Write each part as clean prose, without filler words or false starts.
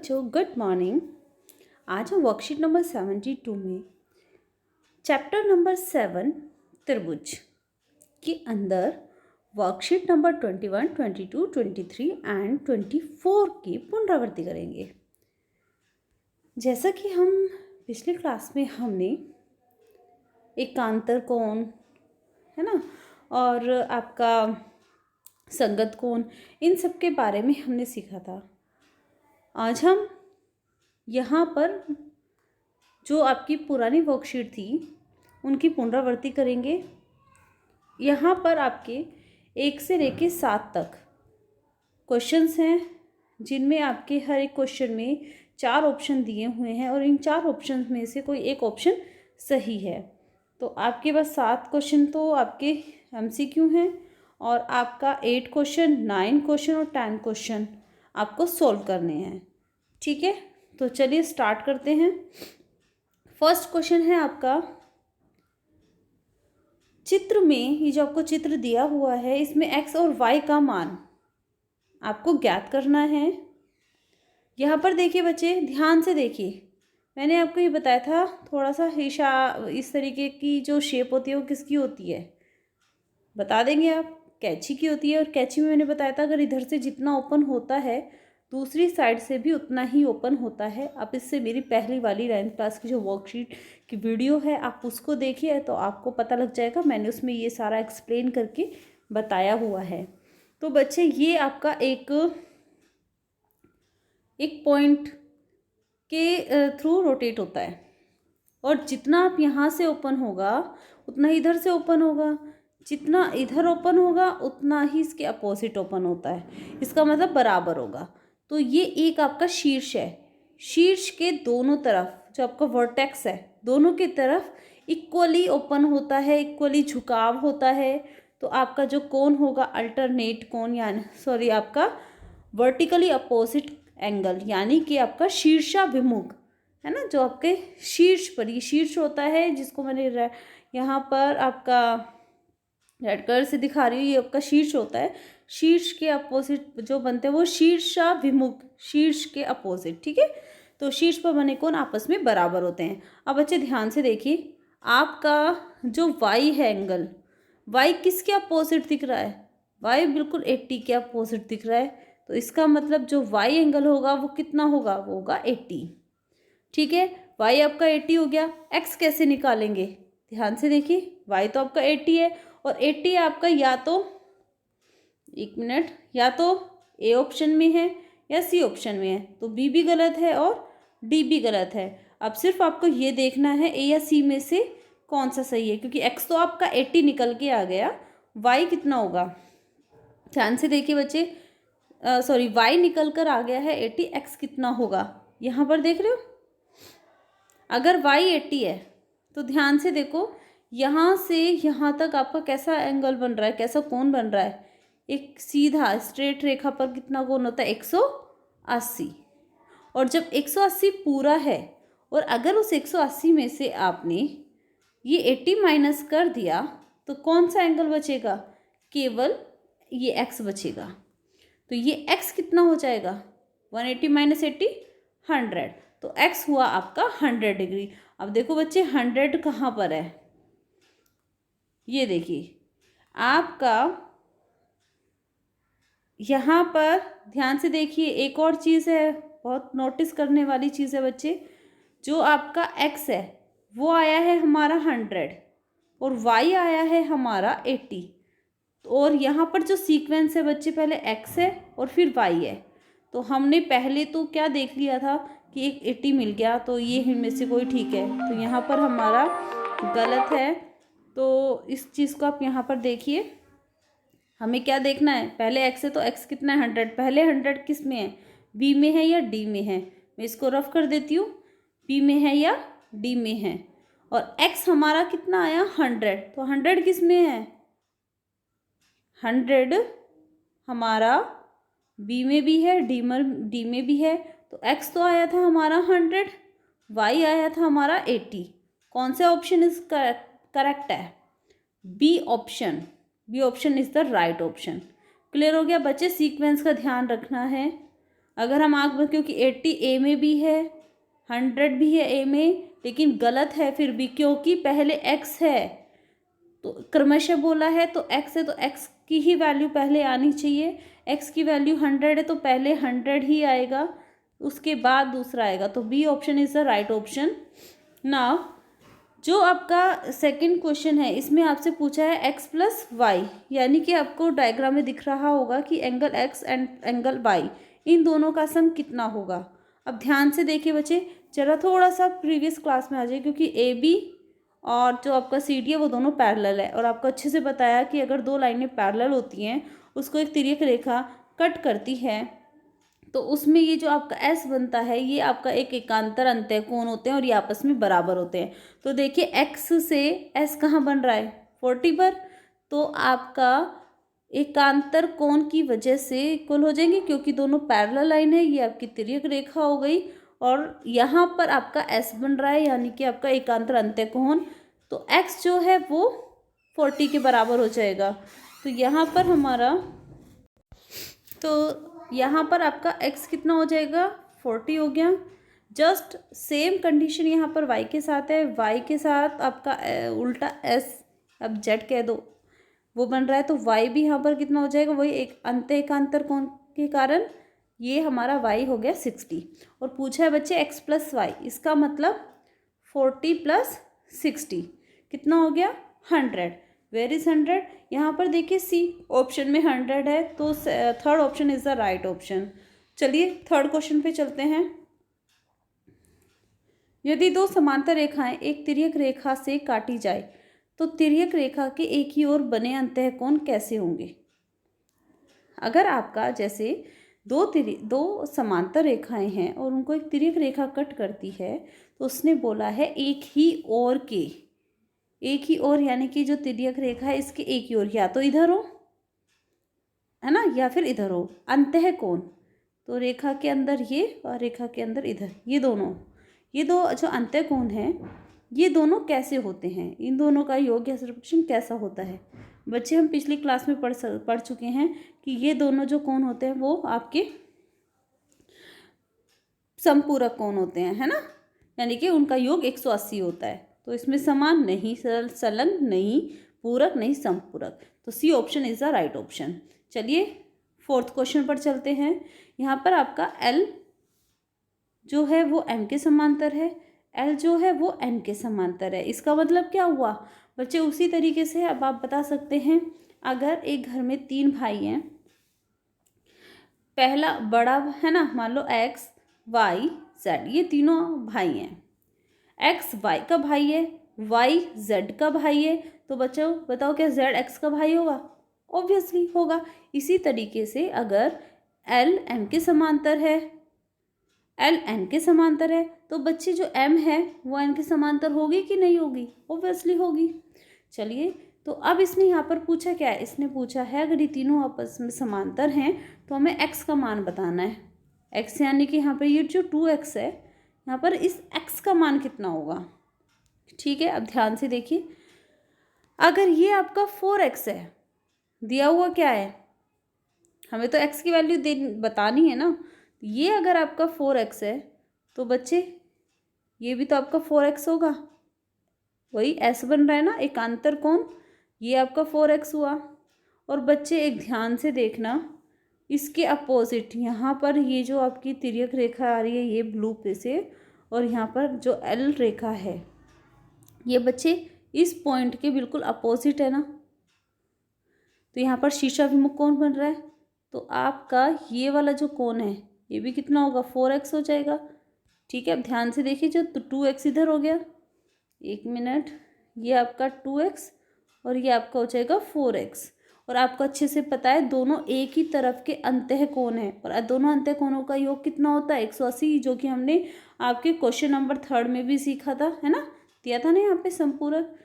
बच्चों, good morning. आज हम वर्कशीट नंबर 72 में चैप्टर नंबर 7 त्रिभुज के अंदर वर्कशीट नंबर 21, 22, 23 एंड 24 की पुनरावृत्ति करेंगे। जैसा कि हम पिछले क्लास में हमने एकांतर कोण है ना, और आपका संगत कोण, इन सब के बारे में हमने सीखा था। आज हम यहाँ पर जो आपकी पुरानी वर्कशीट थी उनकी पुनरावृत्ति करेंगे। यहाँ पर आपके 1 से लेकर 7 तक क्वेश्चंस हैं, जिनमें आपके हर एक क्वेश्चन में 4 ऑप्शन दिए हुए हैं और इन 4 ऑप्शन में से कोई एक ऑप्शन सही है। तो आपके पास 7 क्वेश्चन तो आपके MCQ हैं और आपका 8 क्वेश्चन, 9 क्वेश्चन और 10 क्वेश्चन आपको सॉल्व करने हैं। ठीक है, तो चलिए स्टार्ट करते हैं। फर्स्ट क्वेश्चन है आपका, चित्र में ये जो आपको चित्र दिया हुआ है इसमें x और y का मान आपको ज्ञात करना है। यहाँ पर देखिए बच्चे, ध्यान से देखिए, मैंने आपको ये बताया था थोड़ा सा इस तरीके की जो शेप होती है वो किसकी होती है बता देंगे आप, कैंची की होती है। और कैंची में मैंने बताया था अगर इधर से जितना ओपन होता है दूसरी साइड से भी उतना ही ओपन होता है। आप इससे मेरी पहली वाली 9th क्लास की जो वर्कशीट की वीडियो है आप उसको देखिए तो आपको पता लग जाएगा, मैंने उसमें ये सारा एक्सप्लेन करके बताया हुआ है। तो बच्चे ये आपका एक पॉइंट के थ्रू रोटेट होता है और जितना आप यहाँ से ओपन होगा उतना इधर से ओपन होगा, जितना इधर ओपन होगा उतना ही इसके अपोजिट ओपन होता है, इसका मतलब बराबर होगा। तो ये एक आपका शीर्ष है, शीर्ष के दोनों तरफ जो आपका वर्टेक्स है दोनों की तरफ इक्वली ओपन होता है, इक्वली झुकाव होता है। तो आपका जो कोण होगा अल्टरनेट कोण, यानी आपका वर्टिकली अपोजिट एंगल, यानी कि आपका शीर्षाभिमुख है ना, जो आपके शीर्ष पर, ये शीर्ष होता है जिसको मैंने यहाँ पर आपका रेड कलर से दिखा रही हूँ, ये आपका शीर्ष होता है। शीर्ष के अपोजिट जो बनते हैं वो शीर्षाभिमुख, शीर्ष के अपोजिट। ठीक है, तो शीर्ष पर बने कोण आपस में बराबर होते हैं। अब बच्चे ध्यान से देखिए, आपका जो y है एंगल, y किसके अपोजिट दिख रहा है? y बिल्कुल 80 के अपोजिट दिख रहा है। तो इसका मतलब जो y एंगल होगा वो कितना होगा? वो होगा 80। ठीक है, y आपका 80 हो गया। x कैसे निकालेंगे? ध्यान से देखिए, y तो आपका 80 है और 80 आपका या तो, एक मिनट, या तो A ऑप्शन में है या C ऑप्शन में है, तो B भी गलत है और D भी गलत है। अब सिर्फ आपको ये देखना है A या C में से कौन सा सही है, क्योंकि x तो आपका 80 निकल के आ गया, y कितना होगा? ध्यान से देखिए बच्चे, y निकल कर आ गया है 80, x कितना होगा यहाँ पर देख रहे हो? अगर y 80 है तो ध्यान से देखो, यहाँ से यहाँ तक आपका कैसा एंगल बन रहा है, कैसा कोण बन रहा है? एक सीधा स्ट्रेट रेखा पर कितना कोण होता है? 180। और जब 180 पूरा है और अगर उस 180 में से आपने ये 80 माइनस कर दिया तो कौन सा एंगल बचेगा? केवल ये x बचेगा। तो ये x कितना हो जाएगा? 180 माइनस 80, 100। तो x हुआ आपका 100 डिग्री। अब देखो बच्चे, 100 कहाँ पर है? ये देखिए, आपका यहाँ पर ध्यान से देखिए, एक और चीज़ है, बहुत नोटिस करने वाली चीज़ है बच्चे, जो आपका x है वो आया है हमारा 100 और y आया है हमारा 80। और यहाँ पर जो सीक्वेंस है बच्चे, पहले x है और फिर y है। तो हमने पहले तो क्या देख लिया था कि एक 80 मिल गया, तो ये इनमें से कोई ठीक है, तो यहाँ पर हमारा गलत है। तो इस चीज़ को आप यहाँ पर देखिए, हमें क्या देखना है? पहले x है तो x कितना है? 100। पहले 100 किस में है? b में है या d में है? मैं इसको रफ कर देती हूँ, b में है या d में है। और x हमारा कितना आया? 100। तो 100 किस में है? 100 हमारा b में भी है, d में भी है। तो x तो आया था हमारा 100, y आया था हमारा 80। कौन सा ऑप्शन इज करेक्ट है? B option. B option is the right option. Clear हो गया बच्चे? सीक्वेंस का ध्यान रखना है। अगर हम आग क्योंकि 80 ए में भी है, 100 भी है ए में, लेकिन गलत है फिर भी क्योंकि पहले एक्स है, तो क्रमशः बोला है तो एक्स है तो एक्स की ही वैल्यू पहले आनी चाहिए। एक्स की वैल्यू 100 है तो पहले 100 ही आएगा, उसके बाद दूसरा आएगा, तो B option is the right option. Now जो आपका सेकंड क्वेश्चन है इसमें आपसे पूछा है एक्स प्लस वाई, यानी कि आपको डायग्राम में दिख रहा होगा कि angle X and angle Y इन दोनों का सम कितना होगा। अब ध्यान से देखिए बच्चे, जरा थोड़ा सा प्रीवियस क्लास में आ जाए, क्योंकि ए बी और जो आपका सी डी है वो दोनों पैरेलल है, और आपको अच्छे से बताया कि अगर दो लाइनें पैरेलल होती हैं उसको एक तिर्यक रेखा कट करती है, तो उसमें ये जो आपका एस बनता है ये आपका एक एकांतर अंतः कोण होते हैं और ये आपस में बराबर होते हैं। तो देखिए एक्स से एस कहाँ बन रहा है 40 पर, तो आपका एकांतर कोण की वजह से इक्वल हो जाएंगे क्योंकि दोनों पैरेलल लाइन है, ये आपकी तिर्यक रेखा हो गई, और यहाँ पर आपका एस बन रहा है यानी कि आपका एकांतर अंतः कोण, तो एक्स जो है वो 40 के बराबर हो जाएगा। तो यहाँ पर हमारा यहाँ पर आपका x कितना हो जाएगा 40 हो गया। जस्ट सेम कंडीशन यहाँ पर y के साथ है, y के साथ आपका उल्टा s, अब z कह दो, वो बन रहा है, तो y भी यहाँ पर कितना हो जाएगा, वही एक अंत एकांतर कोण के कारण ये हमारा y हो गया 60। और पूछा है बच्चे x प्लस वाई, इसका मतलब 40 प्लस 60 कितना हो गया 100। वेर इज 100, यहाँ पर देखिए सी ऑप्शन में 100 है, तो third option is the right option. चलिए थर्ड क्वेश्चन पे चलते हैं। यदि दो समांतर रेखाएं एक तिर्यक रेखा से काटी जाए तो तिर्यक रेखा के एक ही ओर बने अंतःकोण कैसे होंगे। अगर आपका जैसे दो समांतर रेखाएं हैं और उनको एक तिर्यक रेखा कट करती है, तो उसने बोला है एक ही ओर यानी कि जो तिर्यक रेखा है इसके एक ही ओर, या तो इधर हो है ना, या फिर इधर हो अंतःकोण, तो रेखा के अंदर ये और रेखा के अंदर इधर, ये दो जो अंतःकोण हैं ये दोनों कैसे होते हैं, इन दोनों का योग या सर्वक्षण कैसा होता है। बच्चे हम पिछली क्लास में पढ़ चुके हैं कि ये दोनों जो कोण होते हैं वो आपके समपूरक कोण होते हैं, है ना, यानी कि उनका योग 180 होता है। तो इसमें समान नहीं, संलग्न नहीं, पूरक नहीं, समपूरक, तो C option is the right option. चलिए फोर्थ क्वेश्चन पर चलते हैं। यहाँ पर आपका एल जो है वो एम के समांतर है, एल जो है वो एन के समांतर है। इसका मतलब क्या हुआ बच्चे, उसी तरीके से अब आप बता सकते हैं, अगर एक घर में 3 भाई हैं, पहला बड़ा है ना, मान लो एक्स वाई जेड, ये तीनों भाई हैं, एक्स वाई का भाई है, वाई जेड का भाई है, तो बच्चों बताओ क्या जेड एक्स का भाई होगा, ऑब्वियसली होगा। इसी तरीके से अगर एल एम के समांतर है, एल एन के समांतर है, तो बच्चे जो एम है वो एन के समांतर होगी कि नहीं होगी, ऑब्वियसली होगी। चलिए तो अब इसने यहाँ पर पूछा क्या है, इसने पूछा है अगर ये तीनों आपस में समांतर हैं तो हमें x का मान बताना है। x यानी कि यहाँ पर ये जो 2x है, यहाँ पर इस x का मान कितना होगा। ठीक है, अब ध्यान से देखिए, अगर ये आपका 4x है, दिया हुआ क्या है, हमें तो x की वैल्यू बतानी है ना, ये अगर आपका 4x है तो बच्चे ये भी तो आपका 4x होगा, वही s बन रहा है ना एकांतर कोण, ये आपका 4x हुआ। और बच्चे एक ध्यान से देखना, इसके अपोजिट यहाँ पर ये जो आपकी तिर्यक रेखा आ रही है ये ब्लू पे से, और यहाँ पर जो एल रेखा है ये बच्चे इस पॉइंट के बिल्कुल अपोजिट है ना, तो यहाँ पर शीर्षाभिमुख कोण बन रहा है, तो आपका ये वाला जो कोण है ये भी कितना होगा 4x हो जाएगा। ठीक है, अब ध्यान से देखिए, जो 2x इधर हो गया, एक मिनट, ये आपका 2x और ये आपका हो जाएगा 4x, और आपको अच्छे से पता है दोनों एक ही तरफ के अंतःकोण है, और दोनों अंतःकोणों का योग कितना होता है 180, जो कि हमने आपके क्वेश्चन नंबर 3 में भी सीखा था, है ना, दिया था ना यहाँ पे समपूरक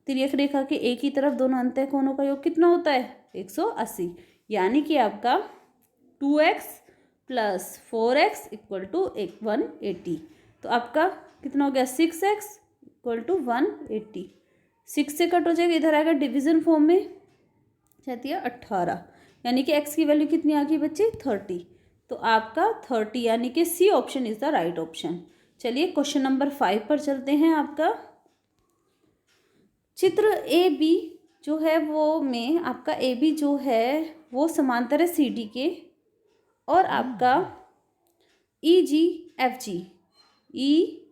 तिर्यक रेखा के एक ही तरफ दोनों अंतःकोणों का योग कितना होता है 180, यानी कि आपका 2x plus 4x equal to 180, तो आपका कितना हो गया 6x इक्वल टू 180, 6 से कट हो जाएगा, इधर आएगा डिवीजन फॉर्म में, जाती है 18, यानी कि x की वैल्यू कितनी आ गई बच्चे 30, तो आपका 30 यानी कि C option is the right option. चलिए क्वेश्चन नंबर 5 पर चलते हैं। आपका चित्र ए बी जो है वो में आपका ए बी जो है वो समांतर है सी डी के, और आपका ई जी एफ जी, ई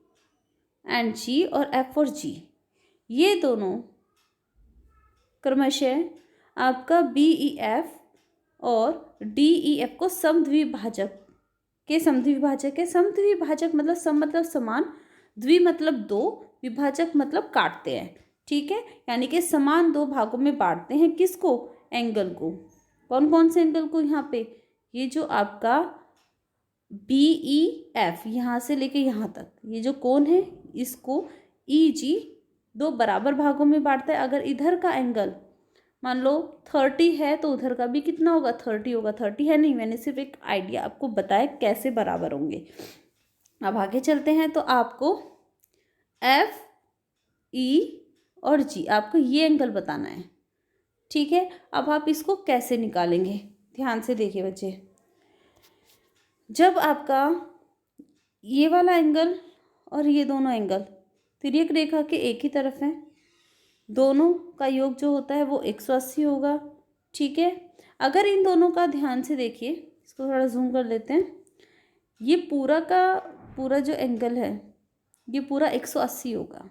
एंड जी और एफ और जी, ये दोनों क्रमशः आपका बी ई एफ और डी ई एफ को समद्विभाजक के समद्विभाजक है। समद्विभाजक मतलब सम मतलब समान, द्वि मतलब दो, विभाजक मतलब काटते हैं, ठीक है। यानी कि समान दो भागों में बांटते हैं किसको, एंगल को। कौन कौन से एंगल को, यहाँ पे ये जो आपका बी ई एफ यहाँ से लेके यहाँ तक ये जो कोण है इसको ई जी दो बराबर भागों में बांटता है। अगर इधर का एंगल मान लो 30 है तो उधर का भी कितना होगा, 30 होगा। 30 है नहीं, मैंने सिर्फ एक आइडिया आपको बताया कैसे बराबर होंगे। अब आगे चलते हैं। तो आपको एफ ई और जी आपको ये एंगल बताना है, ठीक है। अब आप इसको कैसे निकालेंगे, ध्यान से देखिए बच्चे। जब आपका ये वाला एंगल और ये दोनों एंगल तिर्यक रेखा के एक ही तरफ हैं, दोनों का योग जो होता है वो 180 होगा, ठीक है। अगर इन दोनों का ध्यान से देखिए, इसको थोड़ा जूम कर लेते हैं, ये पूरा का पूरा जो एंगल है ये पूरा 180 होगा,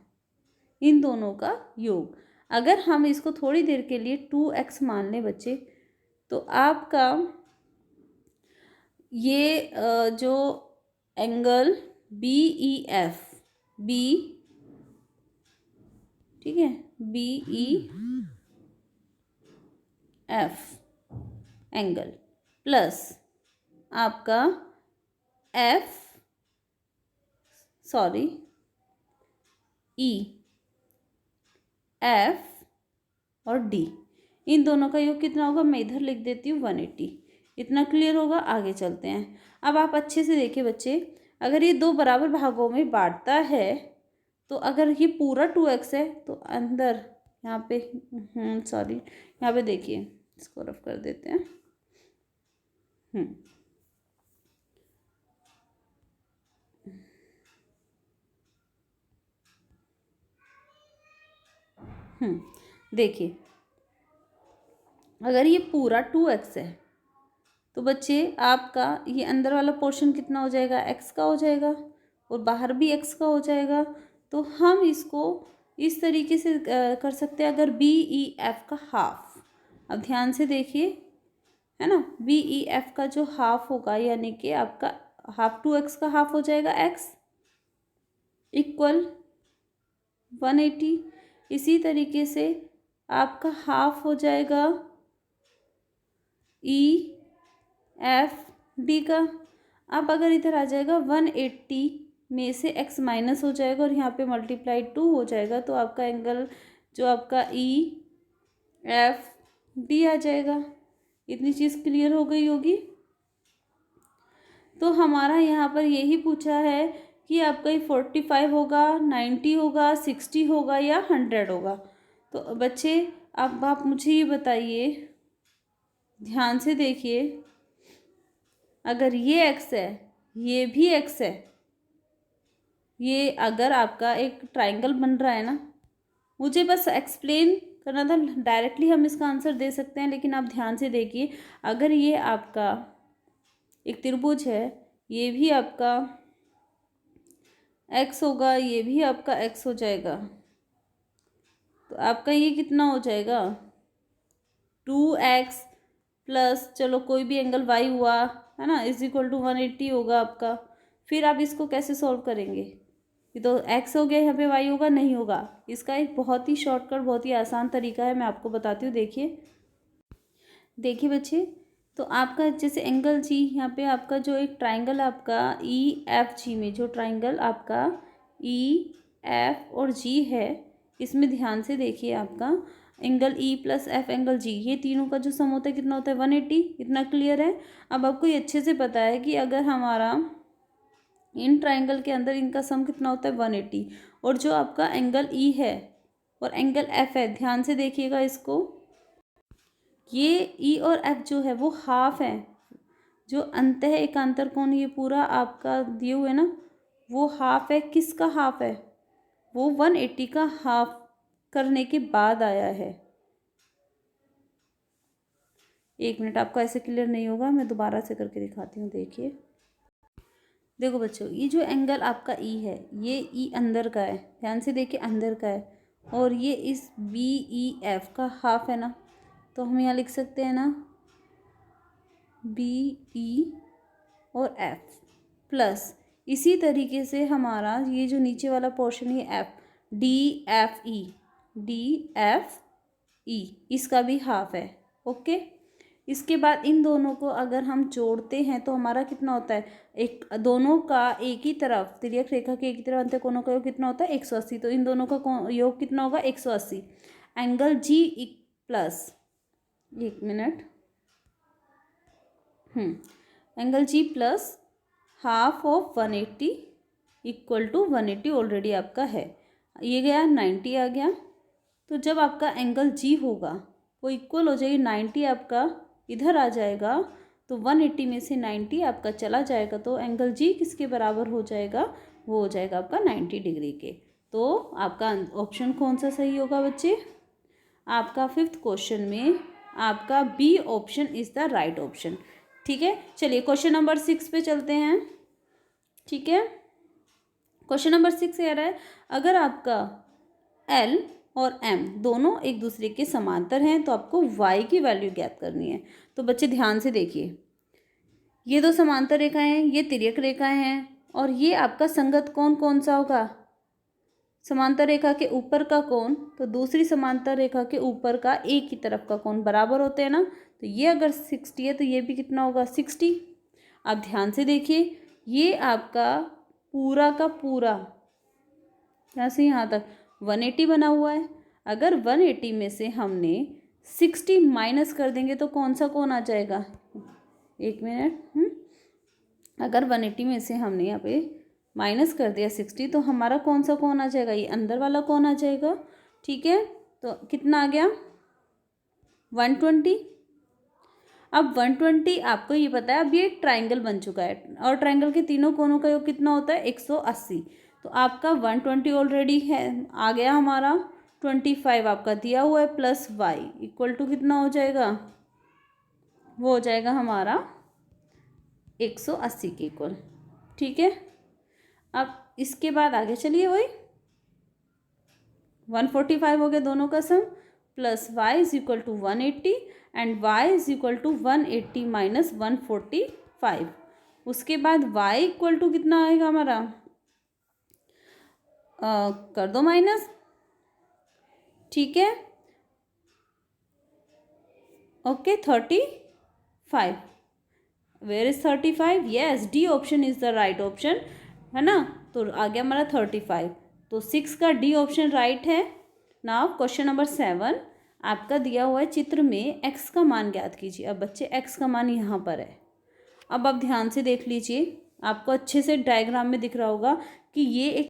इन दोनों का योग। अगर हम इसको थोड़ी देर के लिए 2x मान लें बच्चे, तो आपका ये जो angle B E F, B, ठीक है, B E F angle plus आपका एफ ई एफ और डी, इन दोनों का योग कितना होगा, मैं इधर लिख देती हूँ 180। इतना क्लियर होगा। आगे चलते हैं। अब आप अच्छे से देखिए बच्चे, अगर ये दो बराबर भागों में बांटता है तो अगर ये पूरा 2x है तो अंदर यहाँ पे यहाँ पे देखिए, इसको रफ कर देते हैं। देखिए अगर ये पूरा 2x है तो बच्चे आपका ये अंदर वाला पोर्शन कितना हो जाएगा, x का हो जाएगा, और बाहर भी x का हो जाएगा। तो हम इसको इस तरीके से कर सकते हैं, अगर बी ई एफ का हाफ, अब ध्यान से देखिए, है ना, बी ई एफ का जो हाफ होगा यानी कि आपका हाफ 2x का हाफ हो जाएगा x इक्वल 180। इसी तरीके से आपका हाफ हो जाएगा ई एफ डी का। अब अगर इधर आ जाएगा 180 में से x माइनस हो जाएगा और यहाँ पे मल्टीप्लाई 2 हो जाएगा, तो आपका एंगल जो आपका ई एफ डी आ जाएगा। इतनी चीज़ क्लियर हो गई होगी। तो हमारा यहाँ पर यही पूछा है कि आपका ये 45 होगा, 90 होगा, 60 होगा या 100 होगा। तो बच्चे अब आप मुझे ये बताइए, ध्यान से देखिए, अगर ये x है, ये भी x है, ये अगर आपका एक ट्राइंगल बन रहा है ना, मुझे बस एक्सप्लेन करना था, डायरेक्टली हम इसका आंसर दे सकते हैं, लेकिन आप ध्यान से देखिए, अगर ये आपका एक त्रिभुज है, ये भी आपका x होगा, ये भी आपका x हो जाएगा, तो आपका ये कितना हो जाएगा 2x प्लस चलो कोई भी एंगल y हुआ, है ना, इज इक्वल टू 180 होगा आपका। फिर आप इसको कैसे सॉल्व करेंगे, ये तो x हो गया, यहाँ पे y होगा, नहीं होगा। इसका एक बहुत ही शॉर्टकट, बहुत ही आसान तरीका है, मैं आपको बताती हूँ। देखिए देखिए बच्चे, तो आपका जैसे एंगल जी, यहाँ पे आपका जो एक ट्राइंगल आपका ई एफ जी में जो ट्राइंगल आपका ई एफ और जी है, इसमें ध्यान से देखिए, आपका angle E plus F angle G, ये तीनों का जो सम होता है कितना होता है 180। इतना क्लियर है। अब आपको ये अच्छे से पता है कि अगर हमारा इन ट्राइंगल के अंदर इनका सम कितना होता है 180, और जो आपका एंगल ई है और एंगल एफ है, ध्यान से देखिएगा इसको, ये ई और एफ जो है वो हाफ है, जो अंतः एकांतर कोण ये पूरा आपका दिए हुए ना, वो हाफ है। किसका हाफ है? वो 180 का हाफ करने के बाद आया है। एक मिनट, आपको ऐसे क्लियर नहीं होगा, मैं दोबारा से करके दिखाती हूँ। देखिए, देखो बच्चों, ये जो एंगल आपका ई है, ये ई अंदर का है, ध्यान से देखिए, अंदर का है, और ये इस बी ई एफ का हाफ है ना, तो हम यहाँ लिख सकते हैं ना बी ई और एफ प्लस, इसी तरीके से हमारा ये जो नीचे वाला पोर्शन है एफ, डी एफ ई, इसका भी हाफ है। ओके, इसके बाद इन दोनों को अगर हम जोड़ते हैं तो हमारा कितना होता है? एक दोनों का एक ही तरफ, तिर्यक रेखा के एक ही तरफ अंत कोणों का योग कितना होता है? 180। तो इन दोनों का योग कितना होगा? 180। एंगल जी प्लस, एक मिनट, angle G plus half of 180 equal to 180 already आपका है, ये गया 90 आ गया। तो जब आपका एंगल जी होगा वो इक्वल हो जाएगी 90, आपका इधर आ जाएगा, तो 180 में से 90 आपका चला जाएगा, तो एंगल जी किसके बराबर हो जाएगा? वो हो जाएगा आपका 90 डिग्री के। तो आपका ऑप्शन कौन सा सही होगा बच्चे? आपका 5th क्वेश्चन में आपका B option is the right option. ठीक है, चलिए क्वेश्चन नंबर 6 पे चलते हैं। ठीक है, क्वेश्चन नंबर 6 कह रहा है, अगर आपका एल और एम दोनों एक दूसरे के समांतर हैं तो आपको वाई की वैल्यू ज्ञात करनी है। तो बच्चे ध्यान से देखिए, ये दो समांतर रेखाएं हैं, ये तिर्यक रेखाएं हैं, और ये आपका संगत कोण कौन सा होगा? समांतर रेखा के ऊपर का कोण तो दूसरी समांतर रेखा के ऊपर का एक ही तरफ का कोण बराबर होते हैं ना, तो ये अगर 60 है तो ये भी कितना होगा? 60। अब ध्यान से देखिए, ये आपका पूरा का पूरा यहाँ से यहाँ तक 180 बना हुआ है। अगर 180 में से हमने 60 माइनस कर देंगे तो कौन सा कोण आ जाएगा? एक मिनट, अगर 180 में से हमने यहाँ पे माइनस कर दिया 60, तो हमारा कौन सा कोण आ जाएगा? ये अंदर वाला कोण आ जाएगा। ठीक है, तो कितना आ गया? 120। अब 120 आपको ये पता है, अब ये एक ट्राइंगल बन चुका है, और ट्राइंगल के तीनों कोनों का योग कितना होता है? 180। तो आपका 120 ऑलरेडी है, आ गया हमारा 25 आपका दिया हुआ है, प्लस वाई इक्वल टू कितना हो जाएगा? वो हो जाएगा हमारा 180 के इक्वल। ठीक है, अब इसके बाद आगे चलिए, वही 145 हो गया दोनों का sum, plus Y is equal to 180 and Y is equal to 180 minus 145। उसके बाद वाई इक्वल टू कितना आएगा हमारा? कर दो माइनस। ठीक है, okay, 35। Where is 35? Yes, D option is the right option, है ना। तो आ गया हमारा 35, तो 6 का डी ऑप्शन राइट है। नाउ क्वेश्चन नंबर 7 आपका दिया हुआ है, चित्र में x का मान ज्ञात कीजिए। अब बच्चे x का मान यहाँ पर है। अब आप ध्यान से देख लीजिए, आपको अच्छे से डायग्राम में दिख रहा होगा कि ये एक